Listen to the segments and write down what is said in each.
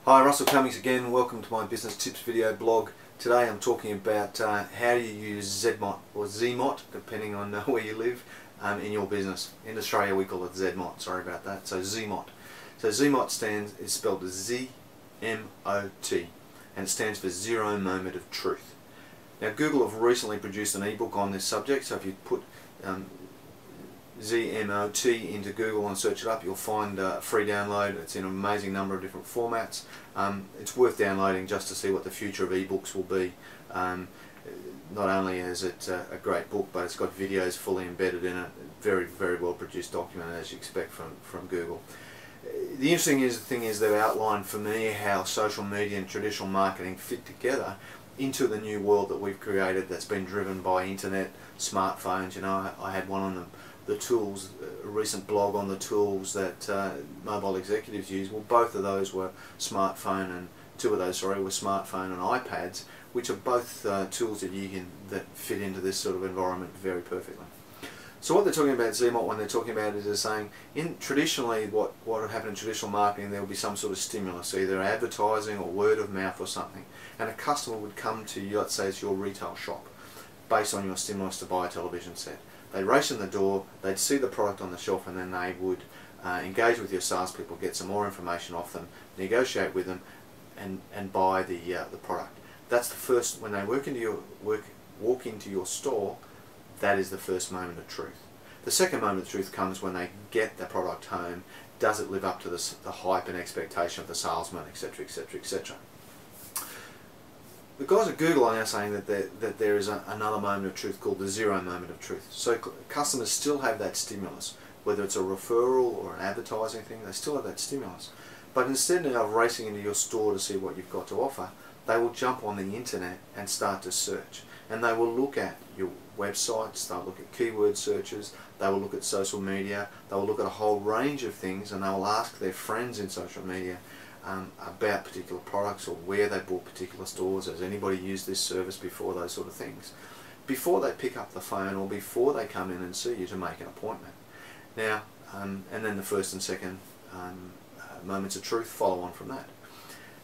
Hi, Russell Cummings again. Welcome to my business tips video blog. Today I'm talking about how you use ZMOT or ZMOT, depending on where you live, in your business. In Australia we call it ZMOT, sorry about that. So ZMOT. So ZMOT is spelled as Z-M-O-T, and it stands for Zero Moment of Truth. Now Google have recently produced an ebook on this subject, so if you put ZMOT into Google and search it up, you'll find a free download. It's in an amazing number of different formats. It's worth downloading just to see what the future of ebooks will be. Not only is it a great book, but it's got videos fully embedded in it. Very, very well produced document, as you expect from Google. The interesting thing is they've outlined for me how social media and traditional marketing fit together into the new world that we've created that's been driven by internet, smartphones. You know, I had one on the tools, a recent blog on the tools that mobile executives use. Well, both of those were smartphone, and two of those, sorry, were smartphone and iPads, which are both tools that fit into this sort of environment very perfectly. So what they're talking about ZMOT when they're talking about it is saying, traditionally what would happen in traditional marketing, there would be some sort of stimulus, either advertising or word of mouth or something, and a customer would come to you, let's say it's your retail shop, based on your stimulus to buy a television set. They'd race in the door, they'd see the product on the shelf, and then they would engage with your salespeople, get some more information off them, negotiate with them, and buy the product. That's the first, when they walk into your store, that is the first moment of truth. The second moment of truth comes when they get the product home. Does it live up to the hype and expectation of the salesman, etc., etc., etc. The guys at Google are now saying that there is another moment of truth called the zero moment of truth. So customers still have that stimulus, whether it's a referral or an advertising thing, they still have that stimulus. But instead of racing into your store to see what you've got to offer, they will jump on the internet and start to search. And they will look at your websites, they'll look at keyword searches, they will look at social media, they will look at a whole range of things, and they will ask their friends in social media about particular products or where they bought particular stores. Has anybody used this service before? Those sort of things, before they pick up the phone or before they come in and see you to make an appointment. Now, and then the first and second moments of truth follow on from that.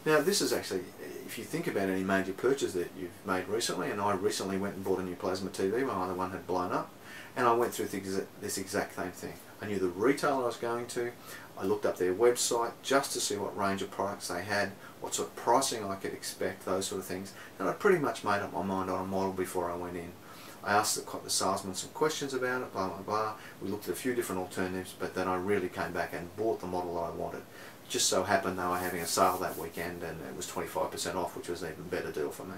Now this is actually, if you think about any major purchase that you've made recently, and I recently went and bought a new plasma TV, my other one had blown up, and I went through this exact same thing. I knew the retailer I was going to, I looked up their website just to see what range of products they had, what sort of pricing I could expect, those sort of things, and I pretty much made up my mind on a model before I went in. I asked the salesman some questions about it, blah blah blah, we looked at a few different alternatives, but then I really came back and bought the model that I wanted. It just so happened they were having a sale that weekend and it was 25% off, which was an even better deal for me.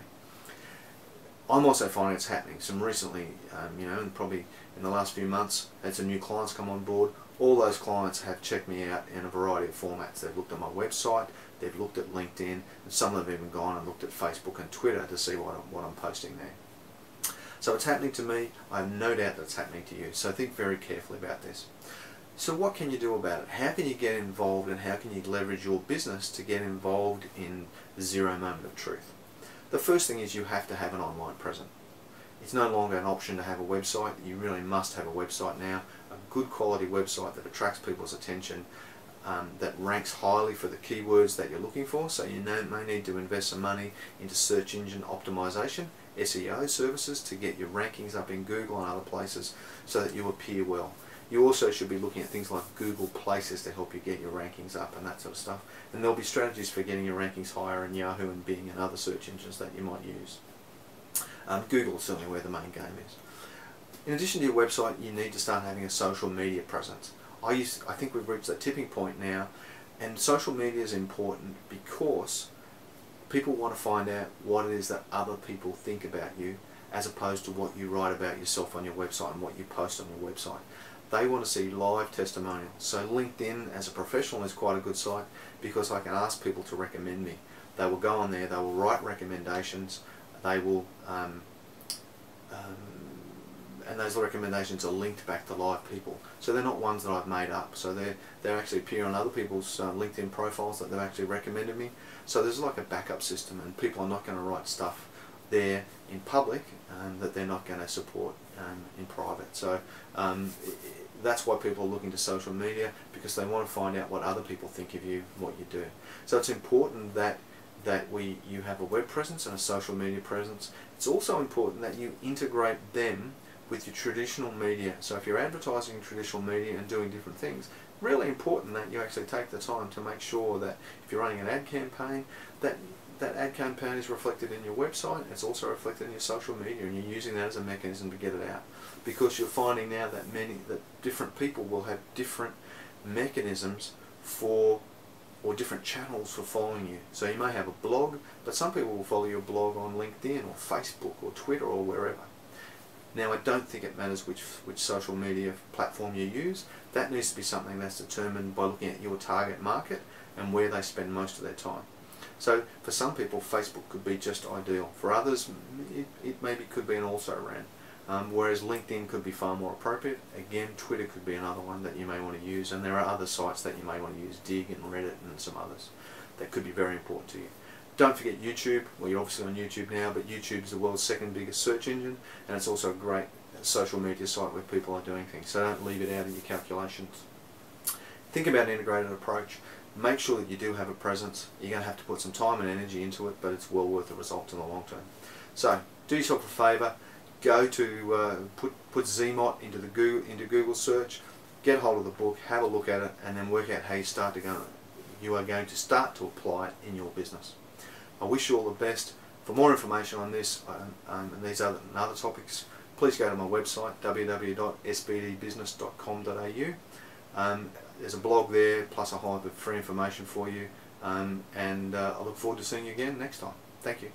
I'm also finding it's happening. Some recently, and probably in the last few months, had some new clients come on board. All those clients have checked me out in a variety of formats. They've looked at my website, they've looked at LinkedIn, and some of them have even gone and looked at Facebook and Twitter to see what I'm posting there. So it's happening to me. I have no doubt that it's happening to you. So think very carefully about this. So what can you do about it? How can you get involved, and how can you leverage your business to get involved in the zero moment of truth? The first thing is you have to have an online presence. It's no longer an option to have a website. You really must have a website now. A good quality website that attracts people's attention, that ranks highly for the keywords that you're looking for. So you may need to invest some money into search engine optimization, SEO services, to get your rankings up in Google and other places so that you appear well. You also should be looking at things like Google Places to help you get your rankings up and that sort of stuff. And there'll be strategies for getting your rankings higher in Yahoo and Bing and other search engines that you might use. Google is certainly where the main game is. In addition to your website, you need to start having a social media presence. I think we've reached that tipping point now, and social media is important because people want to find out what it is that other people think about you, as opposed to what you write about yourself on your website and what you post on your website. They want to see live testimonials. So LinkedIn as a professional is quite a good site because I can ask people to recommend me. They will go on there, they will write recommendations, they will, and those recommendations are linked back to live people. So they're not ones that I've made up. So they actually appear on other people's LinkedIn profiles that they've actually recommended me. So there's like a backup system, and people are not going to write stuff there in public that they're not going to support in private. So that's why people are looking to social media, because they want to find out what other people think of you, what you do. So it's important that you have a web presence and a social media presence. It's also important that you integrate them with your traditional media. So if you're advertising in traditional media and doing different things, really important that you actually take the time to make sure that if you're running an ad campaign, that ad campaign is reflected in your website, it's also reflected in your social media, and you're using that as a mechanism to get it out. Because you're finding now that different people will have different mechanisms for, or different channels for following you. So you may have a blog, but some people will follow your blog on LinkedIn or Facebook or Twitter or wherever. Now, I don't think it matters which social media platform you use. That needs to be something that's determined by looking at your target market and where they spend most of their time. So for some people, Facebook could be just ideal. For others, it maybe could be an also-ran. Whereas LinkedIn could be far more appropriate. Again, Twitter could be another one that you may want to use, and there are other sites that you may want to use, Dig and Reddit and some others, that could be very important to you. Don't forget YouTube. Well, you're obviously on YouTube now, but YouTube is the world's second biggest search engine, and it's also a great social media site where people are doing things, so don't leave it out of your calculations. Think about an integrated approach. Make sure that you do have a presence. You're going to have to put some time and energy into it, but it's well worth the result in the long term. So do yourself a favour. Go to put ZMOT into Google search. Get hold of the book, have a look at it, and then work out how you are going to start to apply it in your business. I wish you all the best. For more information on this and these other topics, please go to my website www.sbdbusiness.com.au. There's a blog there, plus a whole lot of free information for you, and I look forward to seeing you again next time. Thank you.